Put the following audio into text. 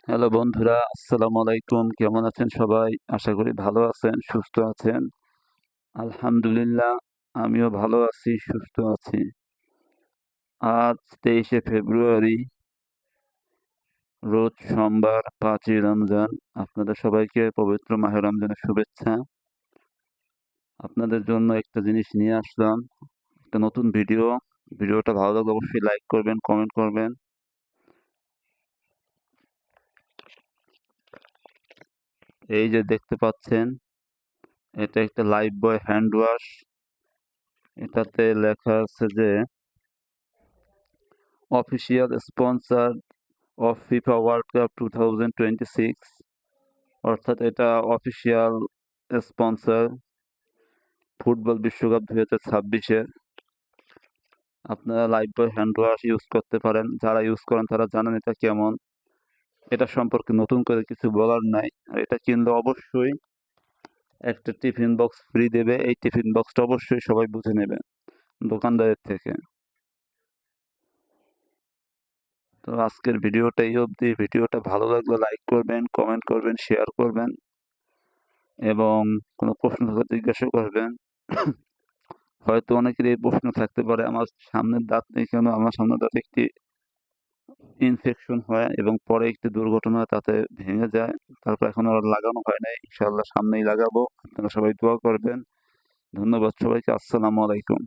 Hello বন্ধুরা, আসসালামু আলাইকুম। কেমন আছেন সবাই? আশা করি ভালো আছেন, সুস্থ আছেন। আলহামদুলিল্লাহ, আমিও ভালো আছি, সুস্থ আছি। আজ 23শে ফেব্রুয়ারি, রোজ সোমবার, 5ই রমজান। আপনাদের সবাইকে পবিত্র মাহে রমজানের শুভেচ্ছা। আপনাদের জন্য একটা জিনিস নিয়ে আসলাম, একটা নতুন ভিডিও। ভিডিওটা ভালো লাগলে অবশ্যই লাইক করবেন, কমেন্ট করবেন। এই যে দেখতে পাচ্ছেন, এটা একটা লাইফবয় হ্যান্ড ওয়াশ। এটাতে লেখা আছে যে official sponsor of FIFA world cup 2026, অর্থাৎ এটা অফিসিয়াল স্পন্সর ফুটবল বিশ্বকাপ 2026-এর। আপনারা লাইফবয় হ্যান্ড ওয়াশ ইউজ করতে পারেন। যারা ইউজ করেন তারা জানেন এটা কেমন। এটা সম্পর্কে নতুন করে কিছু বলার নাই। আর এটা কিনলে অবশ্যই একটা টিফিন বক্স ফ্রি দেবে। এই টিফিন বক্সটা অবশ্যই সবাই বুঝে নেবে দোকানদারের থেকে। তো আজকের ভিডিওটা এই অবধি। ভিডিওটা ভালো লাগলে লাইক করবেন, কমেন্ট করবেন, শেয়ার করবেন এবং কোনো প্রশ্ন থাকলে জিজ্ঞাসা করবেন। হয়তো অনেকের এই প্রশ্ন থাকতে পারে, আমার সামনের দাঁত নেই কেন? আমার সামনের দাঁতে একটি ইনফেকশন হয় এবং পরে একটি দুর্ঘটনা তাতে ভেঙে যায়। তারপর এখনো আর লাগানো হয় নাই। ইনশাআল্লাহ সামনেই লাগাবো। আপনারা সবাই দোয়া করবেন। ধন্যবাদ সবাইকে। আসসালামু আলাইকুম।